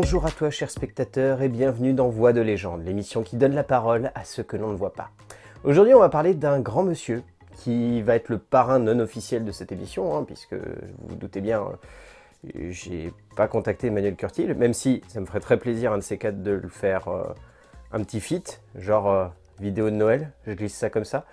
Bonjour à toi cher spectateur et bienvenue dans Voix de légende, l'émission qui donne la parole à ceux que l'on ne voit pas. Aujourd'hui on va parler d'un grand monsieur qui va être le parrain non officiel de cette émission, puisque vous vous doutez bien, j'ai pas contacté Emmanuel Curtil, même si ça me ferait très plaisir un de ces quatre de le faire un petit feat, genre vidéo de Noël, je glisse ça comme ça.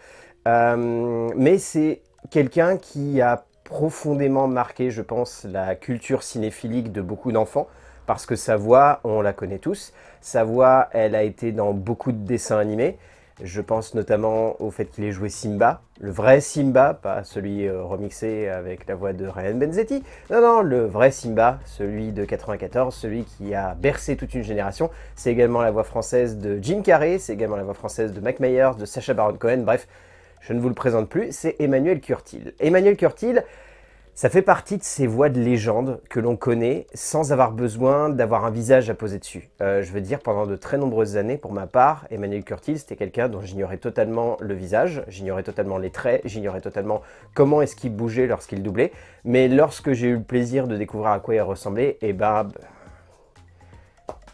Mais c'est quelqu'un qui a profondément marqué, je pense, la culture cinéphilique de beaucoup d'enfants, parce que sa voix, on la connaît tous. Sa voix, elle a été dans beaucoup de dessins animés. Je pense notamment au fait qu'il ait joué Simba, le vrai Simba, pas celui remixé avec la voix de Ryan Benzetti. Non, non, le vrai Simba, celui de 94, celui qui a bercé toute une génération. C'est également la voix française de Jim Carrey, c'est également la voix française de Mike Myers, de Sacha Baron Cohen, bref, je ne vous le présente plus, c'est Emmanuel Curtil. Emmanuel Curtil, ça fait partie de ces voix de légende que l'on connaît sans avoir besoin d'avoir un visage à poser dessus. Je veux dire, pendant de très nombreuses années, pour ma part, Emmanuel Curtil, c'était quelqu'un dont j'ignorais totalement le visage, j'ignorais totalement les traits, j'ignorais totalement comment est-ce qu'il bougeait lorsqu'il doublait. Mais lorsque j'ai eu le plaisir de découvrir à quoi il ressemblait,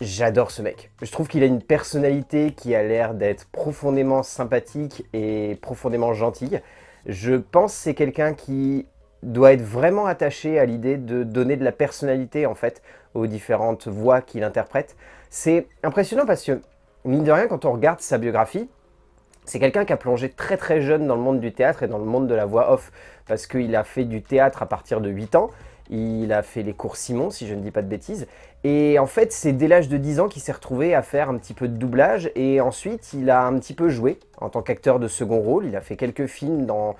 j'adore ce mec. Je trouve qu'il a une personnalité qui a l'air d'être profondément sympathique et profondément gentille. Je pense que c'est quelqu'un qui doit être vraiment attaché à l'idée de donner de la personnalité en fait aux différentes voix qu'il interprète. C'est impressionnant parce que, mine de rien, quand on regarde sa biographie, c'est quelqu'un qui a plongé très très jeune dans le monde du théâtre et dans le monde de la voix off, parce qu'il a fait du théâtre à partir de 8 ans, il a fait les cours Simon, si je ne dis pas de bêtises, et en fait c'est dès l'âge de 10 ans qu'il s'est retrouvé à faire un petit peu de doublage, et ensuite il a un petit peu joué en tant qu'acteur de second rôle, il a fait quelques films dans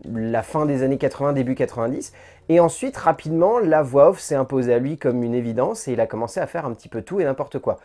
la fin des années 80, début 90, et ensuite rapidement la voix off s'est imposée à lui comme une évidence, et il a commencé à faire un petit peu tout et n'importe quoi.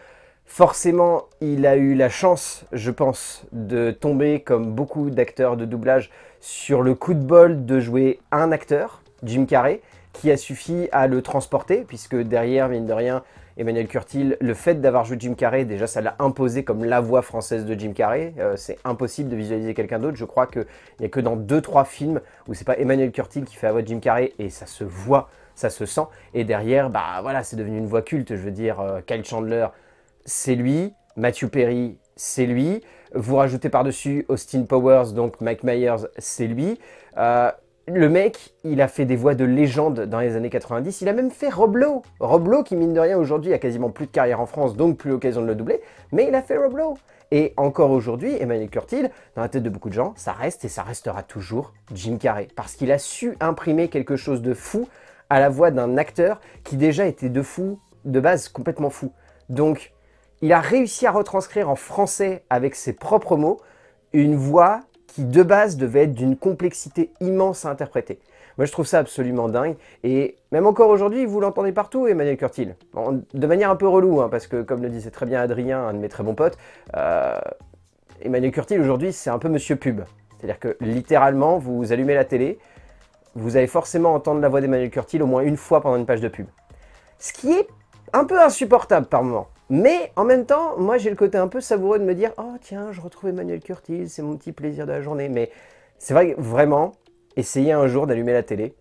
Forcément, il a eu la chance, je pense, de tomber, comme beaucoup d'acteurs de doublage, sur le coup de bol de jouer un acteur, Jim Carrey, qui a suffi à le transporter, puisque derrière, mine de rien, Emmanuel Curtil, le fait d'avoir joué Jim Carrey, déjà ça l'a imposé comme la voix française de Jim Carrey. C'est impossible de visualiser quelqu'un d'autre. Je crois qu'il n'y a que dans 2-3 films où c'est pas Emmanuel Curtil qui fait la voix de Jim Carrey, et ça se voit, ça se sent. Et derrière, bah voilà, c'est devenu une voix culte. Je veux dire, Kyle Chandler, c'est lui, Matthew Perry, c'est lui, vous rajoutez par-dessus Austin Powers, donc Mike Myers, c'est lui. Le mec, il a fait des voix de légende dans les années 90, il a même fait Rob Lowe. Rob Lowe qui, mine de rien, aujourd'hui a quasiment plus de carrière en France, donc plus l'occasion de le doubler, mais il a fait Rob Lowe. Et encore aujourd'hui, Emmanuel Curtil, dans la tête de beaucoup de gens, ça reste et ça restera toujours Jim Carrey, parce qu'il a su imprimer quelque chose de fou à la voix d'un acteur qui déjà était de fou, de base complètement fou. Donc, il a réussi à retranscrire en français avec ses propres mots une voix qui de base devait être d'une complexité immense à interpréter. Moi je trouve ça absolument dingue, et même encore aujourd'hui vous l'entendez partout, Emmanuel Curtil. Bon, de manière un peu relou, parce que comme le disait très bien Adrien, un de mes très bons potes, Emmanuel Curtil aujourd'hui c'est un peu monsieur pub. C'est-à-dire que littéralement vous allumez la télé, vous allez forcément entendre la voix d'Emmanuel Curtil au moins une fois pendant une page de pub. Ce qui est un peu insupportable par moment. Mais en même temps, moi j'ai le côté un peu savoureux de me dire « Oh tiens, je retrouve Emmanuel Curtil, c'est mon petit plaisir de la journée. » Mais c'est vrai que vraiment, essayez un jour d'allumer la télé.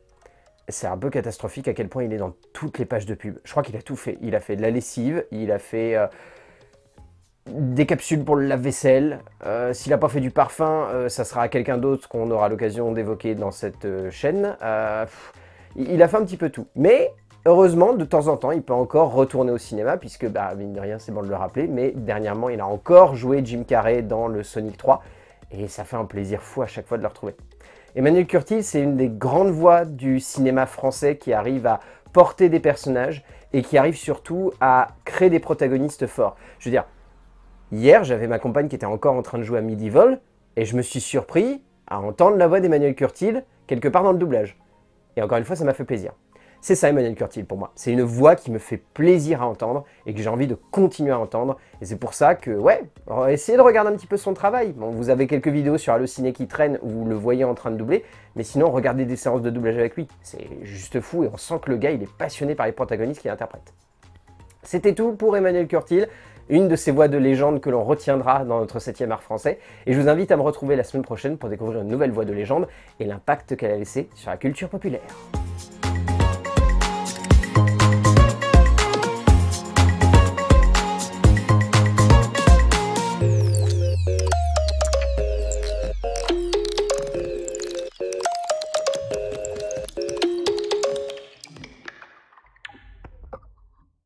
C'est un peu catastrophique à quel point il est dans toutes les pages de pub. Je crois qu'il a tout fait. Il a fait de la lessive, il a fait des capsules pour le lave-vaisselle. S'il n'a pas fait du parfum, ça sera à quelqu'un d'autre qu'on aura l'occasion d'évoquer dans cette chaîne. Il a fait un petit peu tout. Mais heureusement, de temps en temps, il peut encore retourner au cinéma, puisque, mine de rien, c'est bon de le rappeler, mais dernièrement, il a encore joué Jim Carrey dans le Sonic 3, et ça fait un plaisir fou à chaque fois de le retrouver. Emmanuel Curtil, c'est une des grandes voix du cinéma français qui arrive à porter des personnages, et qui arrive surtout à créer des protagonistes forts. Je veux dire, hier, j'avais ma compagne qui était encore en train de jouer à Medieval, et je me suis surpris à entendre la voix d'Emmanuel Curtil quelque part dans le doublage. Et encore une fois, ça m'a fait plaisir. C'est ça Emmanuel Curtil pour moi. C'est une voix qui me fait plaisir à entendre et que j'ai envie de continuer à entendre. Et c'est pour ça que, ouais, essayez de regarder un petit peu son travail. Bon, vous avez quelques vidéos sur Allociné qui traînent où vous le voyez en train de doubler. Mais sinon, regardez des séances de doublage avec lui. C'est juste fou et on sent que le gars, il est passionné par les protagonistes qu'il interprète. C'était tout pour Emmanuel Curtil, une de ces voix de légende que l'on retiendra dans notre 7e art français. Et je vous invite à me retrouver la semaine prochaine pour découvrir une nouvelle voix de légende et l'impact qu'elle a laissé sur la culture populaire.